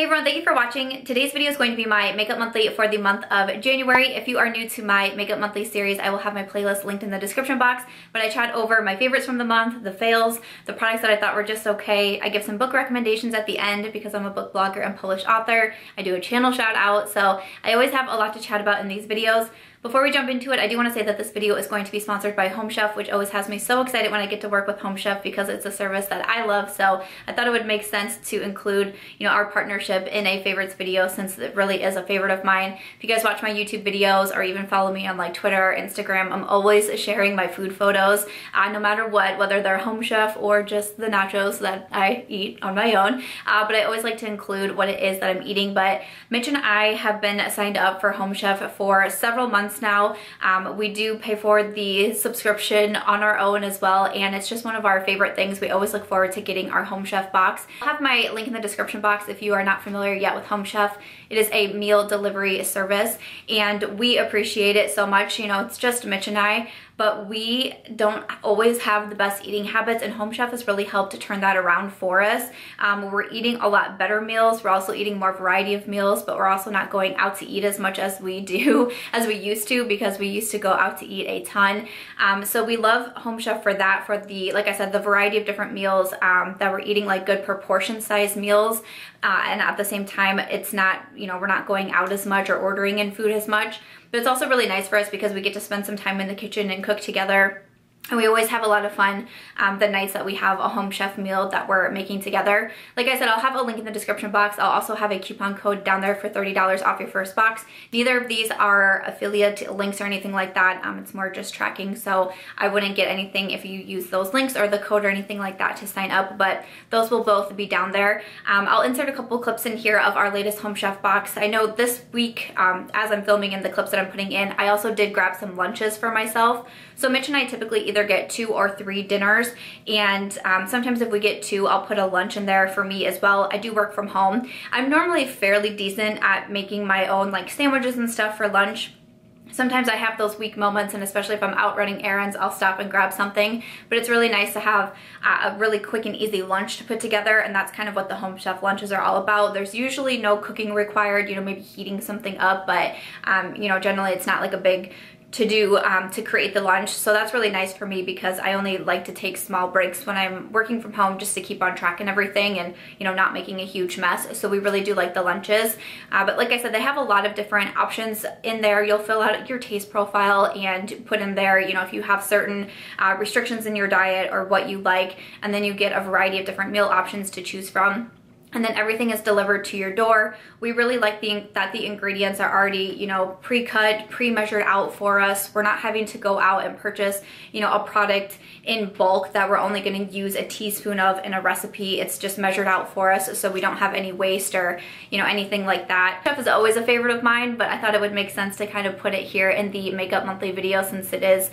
Hey everyone, thank you for watching. Today's video is going to be my makeup monthly for the month of January. If you are new to my makeup monthly series, I will have my playlist linked in the description box, but I chat over my favorites from the month, the fails, the products that I thought were just okay. I give some book recommendations at the end because I'm a book blogger and published author. I do a channel shout out, so I always have a lot to chat about in these videos. Before we jump into it, I do want to say that this video is going to be sponsored by Home Chef, which always has me so excited when I get to work with Home Chef because it's a service that I love. So I thought it would make sense to include, our partnership in a favorites video since it really is a favorite of mine. If you guys watch my YouTube videos or even follow me on like Twitter or Instagram, I'm always sharing my food photos, no matter what, whether they're Home Chef or just the nachos that I eat on my own. But I always like to include what it is that I'm eating. But Mitch and I have been signed up for Home Chef for several months now. We do pay for the subscription on our own as well, and it's just one of our favorite things. We always look forward to getting our Home Chef box. I'll have my link in the description box if you are not familiar yet with Home Chef. It is a meal delivery service and we appreciate it so much. It's just Mitch and I, but we don't always have the best eating habits, and Home Chef has really helped to turn that around for us. We're eating a lot better meals. We're also eating more variety of meals, but we're also not going out to eat as much as we used to, because we used to go out to eat a ton. So we love Home Chef for that, for the, like I said, the variety of different meals that we're eating, like good proportion size meals. And at the same time, it's not, we're not going out as much or ordering in food as much. But it's also really nice for us because we get to spend some time in the kitchen and cook together. And we always have a lot of fun the nights that we have a Home Chef meal that we're making together. Like I said, I'll have a link in the description box. I'll also have a coupon code down there for $30 off your first box. Neither of these are affiliate links or anything like that. It's more just tracking, so I wouldn't get anything if you use those links or the code or anything like that to sign up, but those will both be down there. I'll insert a couple clips in here of our latest Home Chef box. I know this week, as I'm filming in the clips that I'm putting in, I also did grab some lunches for myself. So Mitch and I typically either get 2 or 3 dinners, and sometimes if we get 2, I'll put a lunch in there for me as well. I do work from home. I'm normally fairly decent at making my own like sandwiches and stuff for lunch. Sometimes I have those weak moments, and especially if I'm out running errands, I'll stop and grab something. But it's really nice to have a really quick and easy lunch to put together, and that's kind of what the Home Chef lunches are all about. There's usually no cooking required, maybe heating something up, but generally it's not like a big to do to create the lunch. So that's really nice for me because I only like to take small breaks when I'm working from home just to keep on track and everything, and not making a huge mess. So we really do like the lunches. But like I said, they have a lot of different options in there. You'll fill out your taste profile and put in there, if you have certain restrictions in your diet or what you like, and then you get a variety of different meal options to choose from. And then everything is delivered to your door. We really like that the ingredients are already, pre-cut, pre-measured out for us. We're not having to go out and purchase, a product in bulk that we're only going to use a teaspoon of in a recipe. It's just measured out for us, so we don't have any waste or, anything like that. Chef is always a favorite of mine, but I thought it would make sense to kind of put it here in the makeup monthly video since it is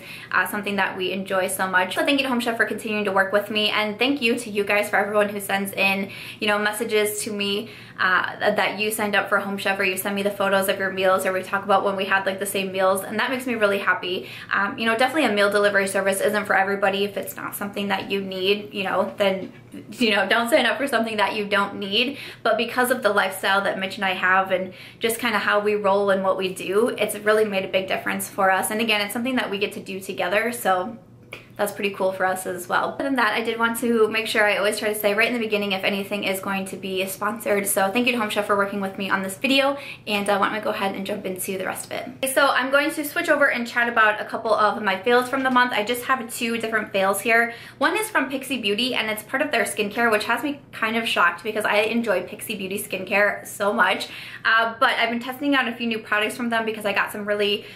something that we enjoy so much. So thank you to Home Chef for continuing to work with me, and thank you to you guys for everyone who sends in, messages to me that you signed up for Home Chef, or you send me the photos of your meals, or we talk about when we had like the same meals, and that makes me really happy. Definitely a meal delivery service isn't for everybody. If it's not something that you need, then don't sign up for something that you don't need. But because of the lifestyle that Mitch and I have and just kind of how we roll and what we do, it's really made a big difference for us. And again, it's something that we get to do together, so that's pretty cool for us as well. Other than that, I did want to make sure I always try to say right in the beginning if anything is going to be sponsored. So thank you to Home Chef for working with me on this video, and I want to go ahead and jump into the rest of it. Okay, so I'm going to switch over and chat about a couple of my fails from the month. I just have 2 different fails here. One is from Pixi Beauty, and it's part of their skincare, which has me kind of shocked because I enjoy Pixi Beauty skincare so much. But I've been testing out a few new products from them because I got some really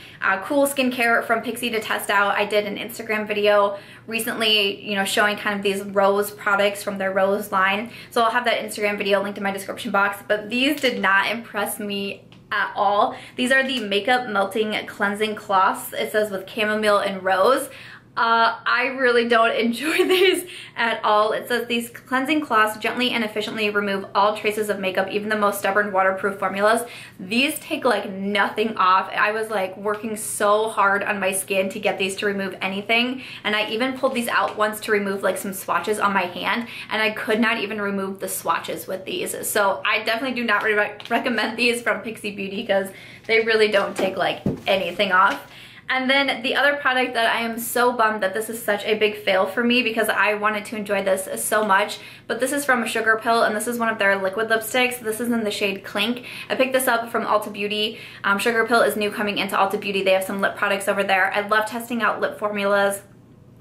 cool skincare from Pixi to test out. I did an Instagram video recently, showing kind of these rose products from their rose line. So I'll have that Instagram video linked in my description box, but these did not impress me at all. These are the Makeup Melting Cleansing Cloths. It says with chamomile and rose. I really don't enjoy these at all. It says these cleansing cloths gently and efficiently remove all traces of makeup, even the most stubborn waterproof formulas. These take like nothing off. I was like working so hard on my skin to get these to remove anything, and I even pulled these out once to remove like some swatches on my hand, and I could not even remove the swatches with these. So I definitely do not recommend these from Pixi Beauty because they really don't take like anything off. And then the other product that I am so bummed that this is such a big fail for me because I wanted to enjoy this so much, but this is from SugarPill, and this is one of their liquid lipsticks. This is in the shade Clink. I picked this up from Ulta Beauty. SugarPill is new coming into Ulta Beauty. They have some lip products over there. I love testing out lip formulas,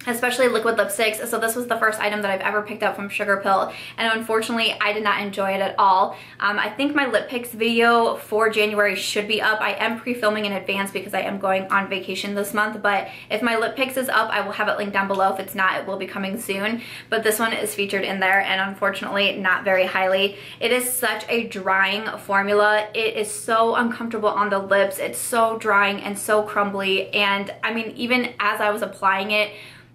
especially liquid lipsticks, so this was the first item that I've ever picked up from SugarPill, and unfortunately I did not enjoy it at all. I think my lip picks video for January should be up. I am pre-filming in advance because I am going on vacation this month, but if my lip picks is up, I will have it linked down below. If it's not, it will be coming soon, but this one is featured in there, and unfortunately not very highly. It is such a drying formula. It is so uncomfortable on the lips. It's so drying and so crumbly, and I mean, even as I was applying it,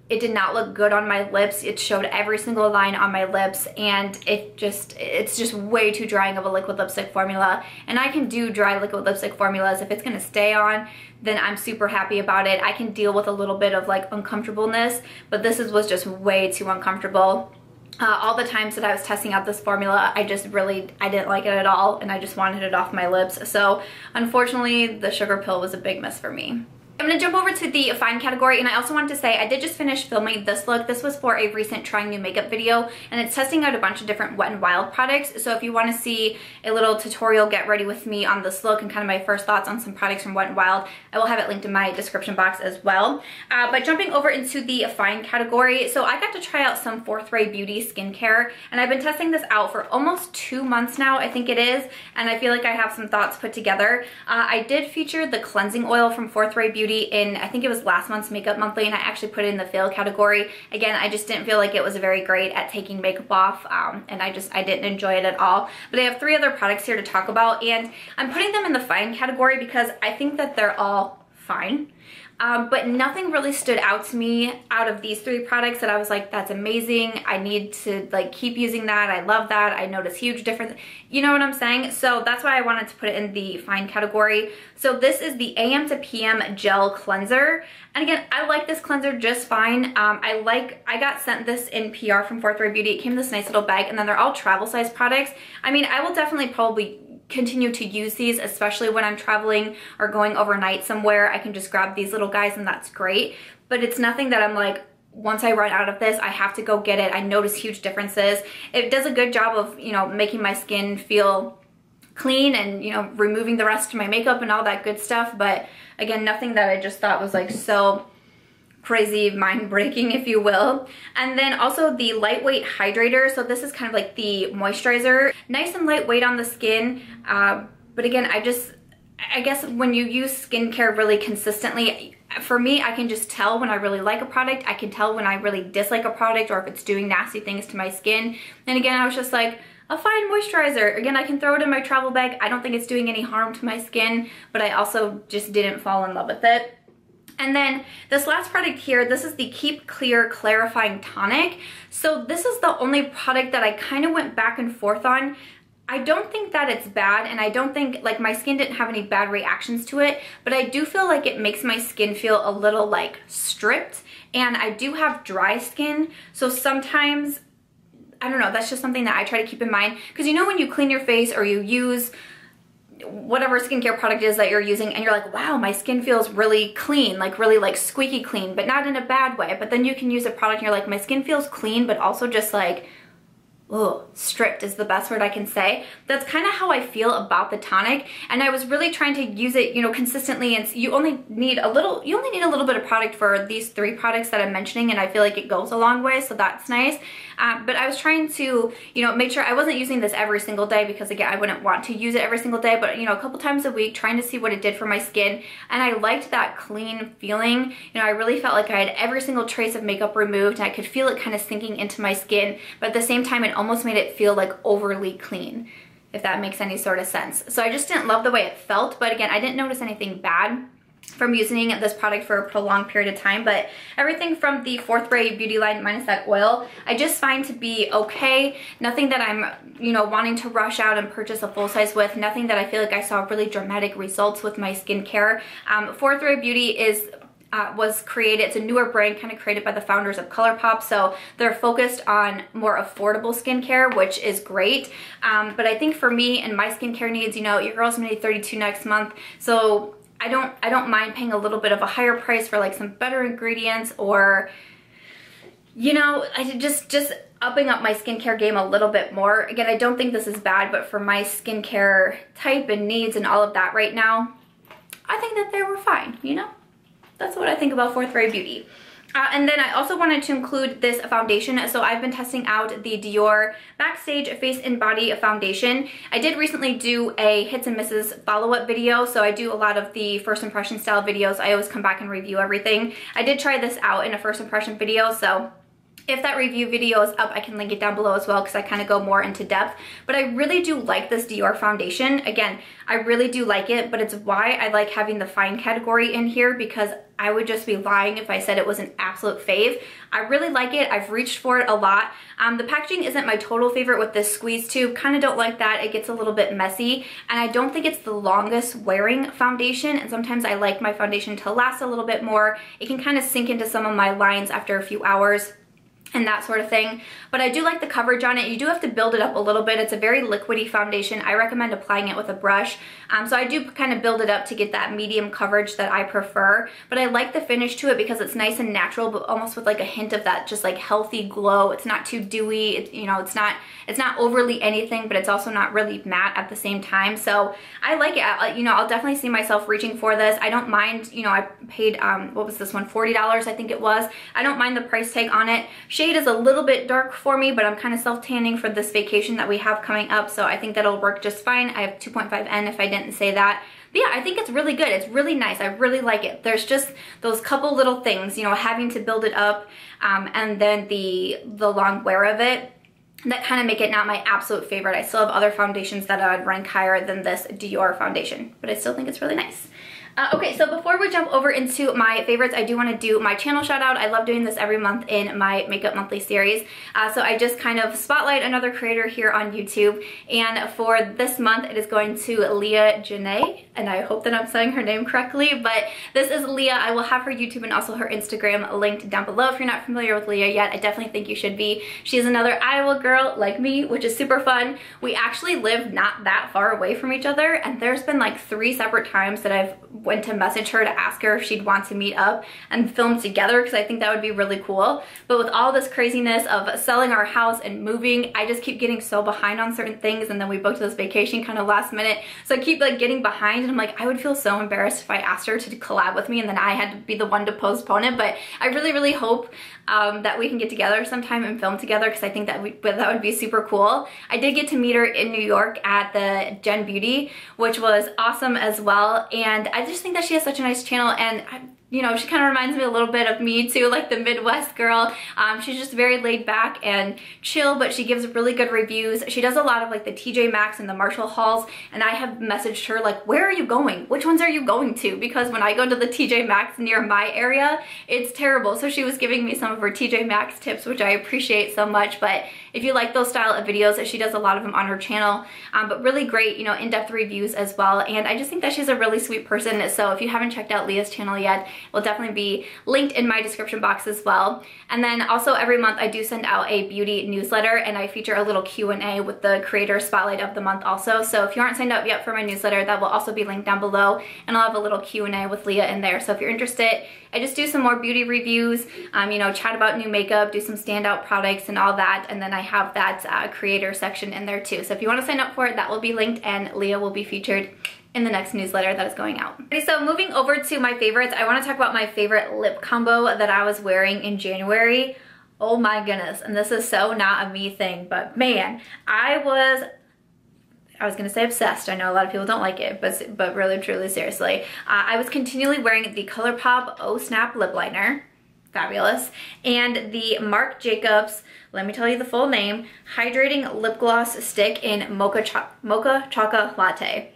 it did not look good on my lips. It showed every single line on my lips, and it's just way too drying of a liquid lipstick formula. And I can do dry liquid lipstick formulas. If it's gonna stay on, then I'm super happy about it. I can deal with a little bit of like uncomfortableness, but this was just way too uncomfortable. All the times that I was testing out this formula, I didn't like it at all, and I just wanted it off my lips. So unfortunately, the SugarPill was a big miss for me. I'm gonna jump over to the fine category, and I also wanted to say I did just finish filming this look. This was for a recent trying new makeup video, and it's testing out a bunch of different Wet n Wild products. So if you want to see a little tutorial get ready with me on this look and kind of my first thoughts on some products from Wet n Wild, I will have it linked in my description box as well. But jumping over into the fine category, so I got to try out some Fourth Ray Beauty skincare, and I've been testing this out for almost 2 months now, I think it is, and I feel like I have some thoughts put together. I did feature the cleansing oil from Fourth Ray Beauty in, I think it was last month's Makeup Monthly, and I actually put it in the fail category. Again, I just didn't feel like it was very great at taking makeup off, and I didn't enjoy it at all. But I have 3 other products here to talk about, and I'm putting them in the fine category because I think that they're all fine. But nothing really stood out to me out of these 3 products that I was like, that's amazing. I need to like keep using that. I love that. I notice huge difference. You know what I'm saying? So that's why I wanted to put it in the fine category. So this is the AM to PM Gel Cleanser. And again, I like this cleanser just fine. I got sent this in PR from Fourth Ray Beauty. It came in this nice little bag, and then they're all travel size products. I mean, I will definitely probably continue to use these, especially when I'm traveling or going overnight somewhere. I can just grab these little guys and that's great, but it's nothing that I'm like, once I run out of this, I have to go get it. I notice huge differences. It does a good job of, you know, making my skin feel clean and, you know, removing the rest of my makeup and all that good stuff, but again, nothing that I just thought was like so crazy mind-breaking, if you will. And then also the lightweight hydrator. So this is kind of like the moisturizer, nice and lightweight on the skin, but again, I guess when you use skincare really consistently, for me, I can just tell when I really like a product. I can tell when I really dislike a product or if it's doing nasty things to my skin. And again, I was just like, a fine moisturizer. Again, I can throw it in my travel bag. I don't think it's doing any harm to my skin, but I also just didn't fall in love with it. And then this last product here, this is the Keep Clear Clarifying Tonic. So this is the only product that I kind of went back and forth on. I don't think that it's bad, and I don't think, like, my skin didn't have any bad reactions to it, but I do feel like it makes my skin feel a little like stripped, and I do have dry skin, so sometimes, I don't know, that's just something that I try to keep in mind, because you know when you clean your face or you use whatever skincare product is that you're using and you're like, wow, my skin feels really clean, like really like squeaky clean, but not in a bad way. But then you can use a product and you're like, my skin feels clean, but also just like, oh, stripped is the best word I can say. That's kind of how I feel about the tonic, and I was really trying to use it, you know, consistently, and you only need a little bit of product for these 3 products that I'm mentioning, and I feel like it goes a long way, so that's nice. But I was trying to, you know, make sure I wasn't using this every single day, because again, I wouldn't want to use it every single day, but you know, a couple times a week, trying to see what it did for my skin, and I liked that clean feeling. You know, I really felt like I had every single trace of makeup removed, and I could feel it kind of sinking into my skin, but at the same time, it almost made it feel like overly clean, if that makes any sort of sense. So I just didn't love the way it felt, but again, I didn't notice anything bad. from using this product for a prolonged period of time, but everything from the Fourth Ray Beauty line minus that oil, I just find to be okay. Nothing that I'm, you know, wanting to rush out and purchase a full size with. Nothing that I feel like I saw really dramatic results with my skincare. Fourth Ray Beauty was created, it's a newer brand kind of created by the founders of ColourPop, so they're focused on more affordable skincare, which is great. But I think for me and my skincare needs, you know, your girl's gonna be 32 next month, so I don't mind paying a little bit of a higher price for like some better ingredients, or, you know, I just upping up my skincare game a little bit more. Again, I don't think this is bad, but for my skincare type and needs and all of that right now, I think that they were fine, you know? That's what I think about Fourth Ray Beauty. And then I also wanted to include this foundation. So I've been testing out the Dior Backstage Face and Body Foundation. I did recently do a hits and misses follow-up video. So I do a lot of the first impression style videos. I always come back and review everything. I did try this out in a first impression video, so if that review video is up, I can link it down below as well, because I kind of go more into depth. But I really do like this Dior foundation. Again, I really do like it, but it's why I like having the fine category in here, because I would just be lying if I said it was an absolute fave. I really like it. I've reached for it a lot. The packaging isn't my total favorite with this squeeze tube. Kind of don't like that. It gets a little bit messy, and I don't think it's the longest wearing foundation, and sometimes I like my foundation to last a little bit more. It can kind of sink into some of my lines after a few hours and that sort of thing. But I do like the coverage on it. You do have to build it up a little bit. It's a very liquidy foundation. I recommend applying it with a brush. So I do kind of build it up to get that medium coverage that I prefer. But I like the finish to it because it's nice and natural, but almost with like a hint of that just like healthy glow. It's not too dewy. It's, you know, it's not overly anything, but it's also not really matte at the same time. So I like it. You know, I'll definitely see myself reaching for this. I don't mind, you know, I paid, what was this one? $40, I think it was. I don't mind the price tag on it. Shade is a little bit dark for me, but I'm kind of self-tanning for this vacation that we have coming up, so I think that'll work just fine. I have 2.5N if I didn't say that. But yeah, I think it's really good. It's really nice. I really like it. There's just those couple little things, you know, having to build it up, and then the long wear of it, that kind of make it not my absolute favorite. I still have other foundations that I would rank higher than this Dior foundation, but I still think it's really nice. Okay, so before we jump over into my favorites, I do want to do my channel shout out. I love doing this every month in my Makeup Monthly series. So I just kind of spotlight another creator here on YouTube. And for this month, it is going to Leah Janae. And I hope that I'm saying her name correctly, but this is Leah. I will have her YouTube and also her Instagram linked down below. If you're not familiar with Leah yet, I definitely think you should be. She's another Iowa girl like me, which is super fun. We actually live not that far away from each other, and there's been like 3 separate times that I've went to message her to ask her if she'd want to meet up and film together, because I think that would be really cool. But with all this craziness of selling our house and moving, I just keep getting so behind on certain things, and then we booked this vacation kind of last minute, so I keep like getting behind, and I'm like, I would feel so embarrassed if I asked her to collab with me and then I had to be the one to postpone it. But I really hope that we can get together sometime and film together, because I think that that would be super cool. I did get to meet her in New York at the Gen Beauty, which was awesome as well, and I just think that she has such a nice channel, and you know, she kind of reminds me a little bit of me too, like the Midwest girl. She's just very laid back and chill, but she gives really good reviews. She does a lot of like the TJ Maxx and the Marshall hauls, and I have messaged her like, where are you going? Which ones are you going to? Because when I go to the TJ Maxx near my area, it's terrible. So she was giving me some of her TJ Maxx tips, which I appreciate so much. But if you like those style of videos, she does a lot of them on her channel, but really great, you know, in-depth reviews as well. And I just think that she's a really sweet person. So if you haven't checked out Leah's channel yet, will definitely be linked in my description box as well. And then also every month I do send out a beauty newsletter, and I feature a little Q&A with the creator spotlight of the month also. So if you aren't signed up yet for my newsletter, that will also be linked down below, and I'll have a little Q&A with Leah in there. So if you're interested, I just do some more beauty reviews, you know, chat about new makeup, do some standout products and all that, and then I have that creator section in there too. So if you want to sign up for it, that will be linked, and Leah will be featured in the next newsletter that is going out. Okay, so moving over to my favorites, I want to talk about my favorite lip combo that I was wearing in January. Oh my goodness, and this is so not a me thing, but man, I was gonna say obsessed. I know a lot of people don't like it, but really truly seriously, I was continually wearing the ColourPop Oh Snap lip liner, fabulous, and the Marc Jacobs, let me tell you the full name, hydrating lip gloss stick in Mocha Chocolate Latte.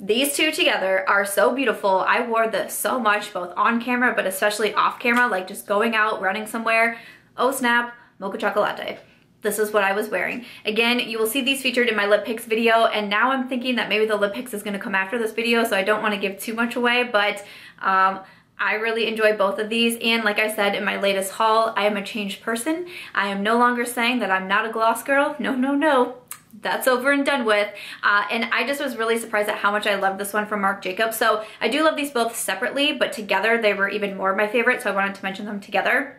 These two together are so beautiful. I wore this so much, both on camera, but especially off camera, like just going out, running somewhere. Oh snap, Mocha Chocolate. This is what I was wearing. Again, you will see these featured in my lip picks video, and now I'm thinking that maybe the lip picks is gonna come after this video, so I don't wanna give too much away, but I really enjoy both of these, and like I said in my latest haul, I am a changed person. I am no longer saying that I'm not a gloss girl. No, no, no. That's over and done with. And I just was really surprised at how much I love this one from Marc Jacobs. So I do love these both separately, but together they were even more my favorite, so I wanted to mention them together.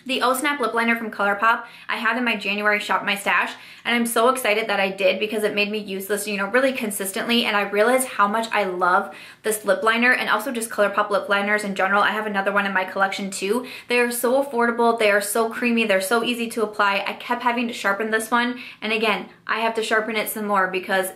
The Oh Snap lip liner from ColourPop I had in my January Shop My Stash, and I'm so excited that I did because it made me use this, you know, really consistently, and I realized how much I love this lip liner and also just ColourPop lip liners in general. I have another one in my collection too. They are so affordable, they are so creamy, they're so easy to apply. I kept having to sharpen this one, and again, I have to sharpen it some more because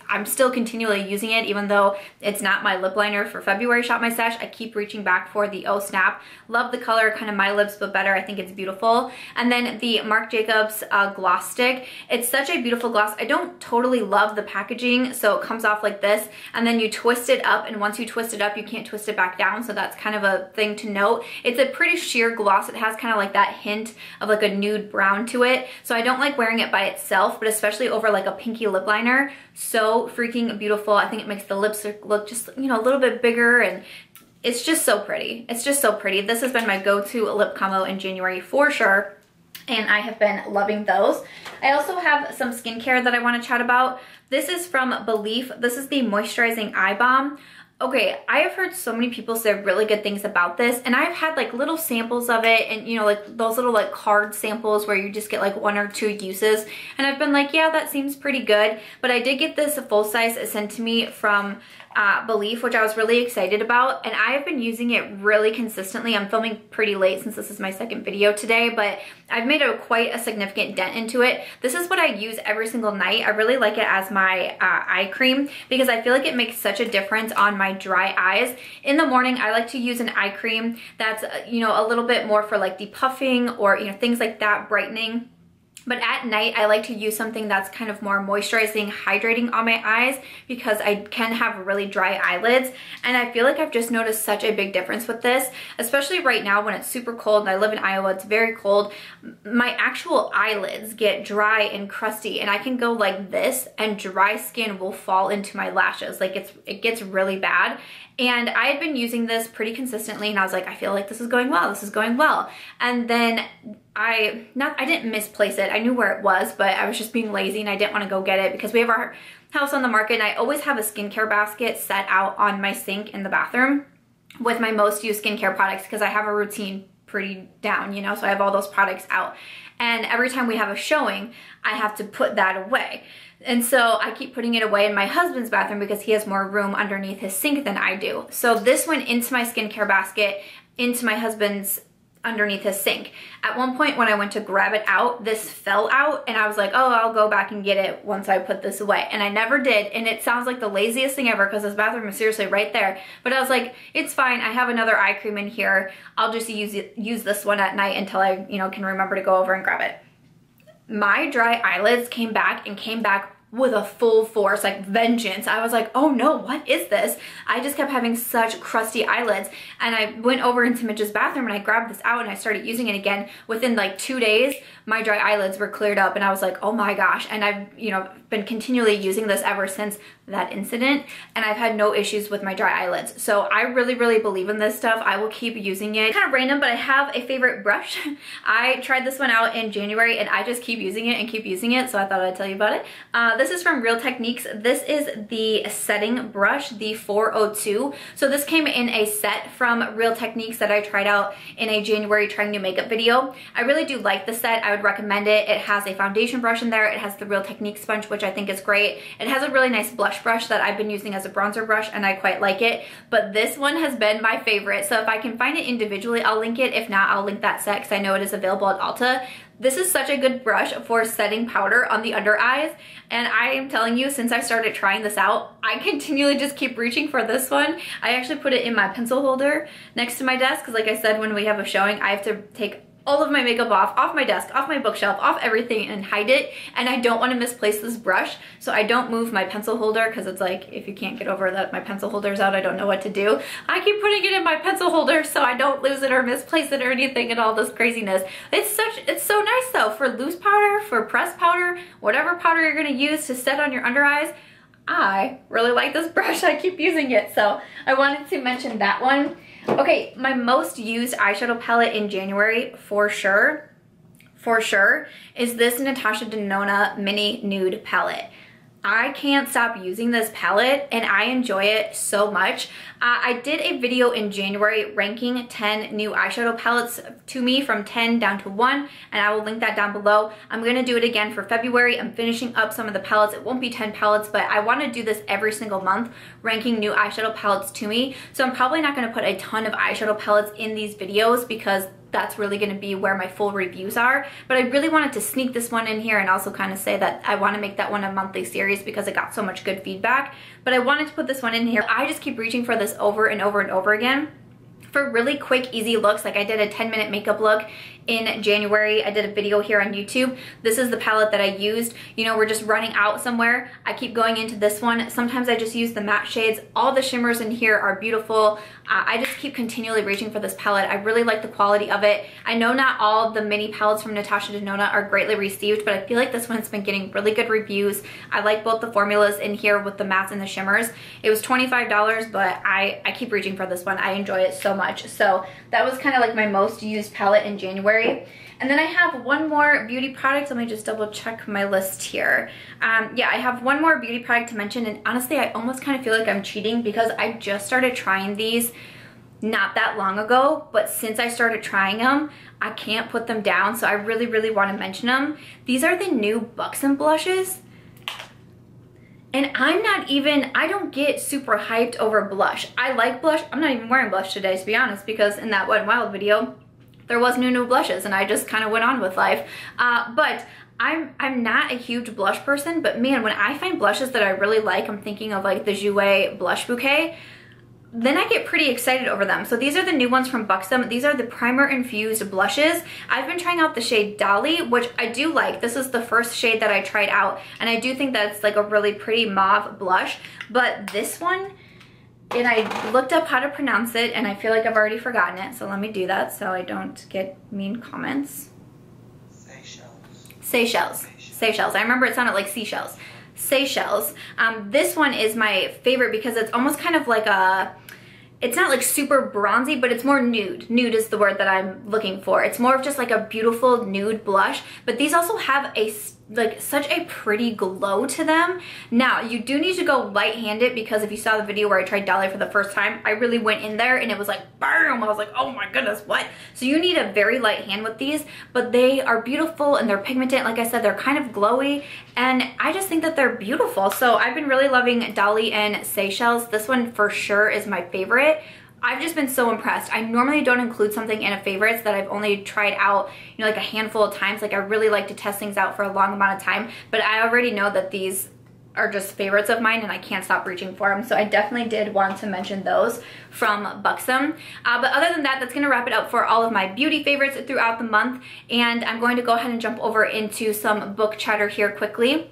I'm still continually using it even though it's not my lip liner for February Shop My Stash. I keep reaching back for the Oh Snap. Love the color, kind of my lips but better. I think it's beautiful. And then the Marc Jacobs gloss stick. It's such a beautiful gloss. I don't totally love the packaging, so it comes off like this and then you twist it up, and once you twist it up you can't twist it back down, so that's kind of a thing to note. It's a pretty sheer gloss. It has kind of like that hint of like a nude brown to it, so I don't like wearing it by itself, but especially over like a pinky lip liner. So freaking beautiful. I think it makes the lips look just, you know, a little bit bigger, and it's just so pretty. It's just so pretty. This has been my go-to lip combo in January for sure, and I have been loving those. I also have some skincare that I want to chat about. This is from Belif. This is the Moisturizing Eye Bomb. Okay, I have heard so many people say really good things about this, and I've had like little samples of it, and you know, like those little like card samples where you just get like 1 or 2 uses, and I've been like, yeah, that seems pretty good. But I did get this full size sent to me from Belif, which I was really excited about, and I have been using it really consistently. I'm filming pretty late since this is my second video today, but I've made quite a significant dent into it. This is what I use every single night. I really like it as my eye cream because I feel like it makes such a difference on my dry eyes. In the morning, I like to use an eye cream that's, you know, a little bit more for like depuffing or, you know, things like that, brightening. But at night, I like to use something that's kind of more moisturizing, hydrating on my eyes because I can have really dry eyelids. And I feel like I've just noticed such a big difference with this, especially right now when it's super cold and I live in Iowa, it's very cold. My actual eyelids get dry and crusty, and I can go like this and dry skin will fall into my lashes. Like it gets really bad. And I had been using this pretty consistently, and I was like, I feel like this is going well, this is going well. And then I didn't misplace it. I knew where it was, but I was just being lazy and I didn't want to go get it because we have our house on the market, and I always have a skincare basket set out on my sink in the bathroom with my most used skincare products because I have a routine pretty down, you know, so I have all those products out. And every time we have a showing, I have to put that away. And so I keep putting it away in my husband's bathroom because he has more room underneath his sink than I do. So this went into my skincare basket, into my husband's underneath his sink. At one point when I went to grab it out, this fell out, and I was like, oh, I'll go back and get it once I put this away. And I never did, and it sounds like the laziest thing ever because his bathroom is seriously right there. But I was like, it's fine. I have another eye cream in here. I'll just use this one at night until I, you know, can remember to go over and grab it. My dry eyelids came back with a full force, like vengeance. I was like, oh no, what is this? I just kept having such crusty eyelids, and I went over into Mitch's bathroom and I grabbed this out and I started using it again. Within like 2 days, my dry eyelids were cleared up, and I was like, oh my gosh. And I've, you know, been continually using this ever since that incident, and I've had no issues with my dry eyelids. So I really, really believe in this stuff. I will keep using it. Kind of random, but I have a favorite brush. I tried this one out in January and I just keep using it and keep using it, so I thought I'd tell you about it. This is from Real Techniques. This is the setting brush, the 402. So this came in a set from Real Techniques that I tried out in a January trying new makeup video. I really do like the set. I would recommend it. It has a foundation brush in there. It has the Real Techniques sponge, which I think is great. It has a really nice blush brush that I've been using as a bronzer brush, and I quite like it. But this one has been my favorite. So if I can find it individually, I'll link it. If not, I'll link that set because I know it is available at Ulta. This is such a good brush for setting powder on the under eyes, and I am telling you, since I started trying this out, I continually just keep reaching for this one. I actually put it in my pencil holder next to my desk because, like I said, when we have a showing, I have to take all of my makeup off my desk, off my bookshelf, off everything, and hide it. And I don't want to misplace this brush, so I don't move my pencil holder, because it's like, if you can't get over that my pencil holder's out, I don't know what to do. I keep putting it in my pencil holder so I don't lose it or misplace it or anything and all this craziness. It's so nice though, for loose powder, for pressed powder, whatever powder you're gonna use to set on your under eyes. I really like this brush. I keep using it, so I wanted to mention that one. Okay, my most used eyeshadow palette in January, for sure, is this Natasha Denona Mini Nude palette. I can't stop using this palette and I enjoy it so much. I did a video in January ranking 10 new eyeshadow palettes to me from 10 down to 1, and I will link that down below. I'm going to do it again for February. I'm finishing up some of the palettes. It won't be 10 palettes, but I want to do this every single month, ranking new eyeshadow palettes to me. So I'm probably not going to put a ton of eyeshadow palettes in these videos because that's really going to be where my full reviews are. But I really wanted to sneak this one in here and also kind of say that I want to make that one a monthly series because it got so much good feedback. But I wanted to put this one in here. I just keep reaching for this over and over and over again. For really quick, easy looks, like I did a 10-minute makeup look in January. I did a video here on YouTube. This is the palette that I used. You know, we're just running out somewhere. I keep going into this one. Sometimes I just use the matte shades. All the shimmers in here are beautiful. I just keep continually reaching for this palette. I really like the quality of it. I know not all the mini palettes from Natasha Denona are greatly received, but I feel like this one's been getting really good reviews. I like both the formulas in here with the mattes and the shimmers. It was $25, but I keep reaching for this one. I enjoy it so much. So that was kind of like my most used palette in January. And then I have one more beauty product. Let me just double check my list here. Yeah, I have one more beauty product to mention, and honestly, I almost kind of feel like I'm cheating because I just started trying these not that long ago, but since I started trying them, I can't put them down, so I really, really want to mention them. These are the new Buxom blushes. And I don't get super hyped over blush. I like blush. I'm not even wearing blush today, to be honest, because in that Wet n Wild video, there was new blushes and I just kind of went on with life. But I'm not a huge blush person, but man, when I find blushes that I really like, I'm thinking of like the Jouer Blush Bouquet, then I get pretty excited over them. So these are the new ones from Buxom. These are the primer infused blushes. I've been trying out the shade Dolly, which I do like. This is the first shade that I tried out, and I do think that it's like a really pretty mauve blush. But this one, and I looked up how to pronounce it, and I feel like I've already forgotten it, so let me do that so I don't get mean comments. Seychelles. I remember it sounded like seashells. Seychelles. This one is my favorite because it's almost kind of like a, it's not like super bronzy, but it's more nude. Nude is the word that I'm looking for. It's more of just like a beautiful nude blush, but these also have a like such a pretty glow to them. Now, you do need to go light-handed because if you saw the video where I tried Dolly for the first time, I really went in there and it was like, boom! I was like, oh my goodness, what? So you need a very light hand with these, but they are beautiful and they're pigmented. Like I said, they're kind of glowy, and I just think that they're beautiful. So I've been really loving Dolly and Seychelles. This one for sure is my favorite. I've just been so impressed. I normally don't include something in a favorites that I've only tried out, you know, like a handful of times. Like I really like to test things out for a long amount of time, but I already know that these are just favorites of mine and I can't stop reaching for them. So I definitely did want to mention those from Buxom. But other than that, that's gonna wrap it up for all of my beauty favorites throughout the month. And I'm going to go ahead and jump over into some book chatter here quickly.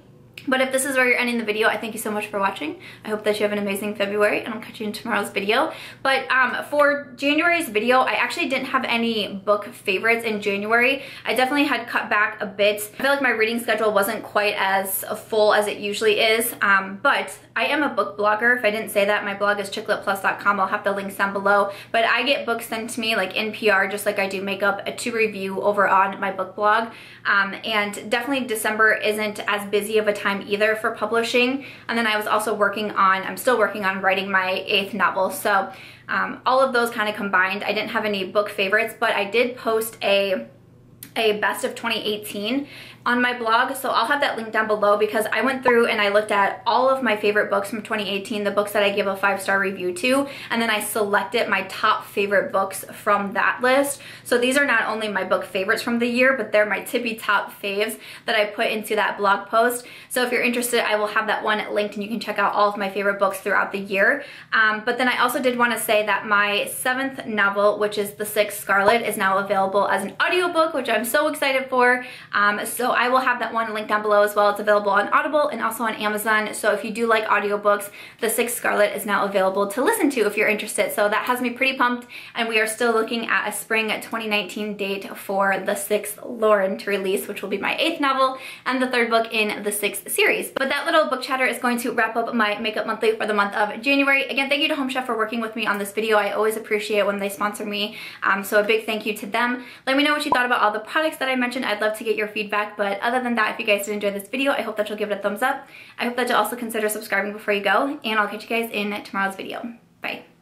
But if this is where you're ending the video, I thank you so much for watching. I hope that you have an amazing February, and I'll catch you in tomorrow's video. But for January's video, I actually didn't have any book favorites in January. I definitely had cut back a bit. I feel like my reading schedule wasn't quite as full as it usually is, but I am a book blogger. If I didn't say that, my blog is chicletplus.com. I'll have the links down below. But I get books sent to me like NPR, just like I do makeup, to review over on my book blog. And definitely December isn't as busy of a time either for publishing. And then I was also I'm still working on writing my 8th novel. So all of those kind of combined. I didn't have any book favorites, but I did post a best of 2018 on my blog, so I'll have that link down below because I went through and I looked at all of my favorite books from 2018, the books that I give a 5-star review to, and then I selected my top favorite books from that list. So these are not only my book favorites from the year, but they're my tippy top faves that I put into that blog post. So if you're interested, I will have that one linked and you can check out all of my favorite books throughout the year. But then I also did want to say that my 7th novel, which is The Sixth Scarlett, is now available as an audiobook, which I'm so excited for. So I will have that one linked down below as well. It's available on Audible and also on Amazon. So if you do like audiobooks, The Sixth Scarlett is now available to listen to if you're interested. So that has me pretty pumped, and we are still looking at a spring 2019 date for The Sixth Lauren to release, which will be my 8th novel and the 3rd book in the 6th series. But that little book chatter is going to wrap up my Makeup Monthly for the month of January. Again, thank you to Home Chef for working with me on this video. I always appreciate when they sponsor me, so a big thank you to them. Let me know what you thought about all the products that I mentioned. I'd love to get your feedback, but other than that, if you guys did enjoy this video, I hope that you'll give it a thumbs up. I hope that you'll also consider subscribing before you go, and I'll catch you guys in tomorrow's video. Bye.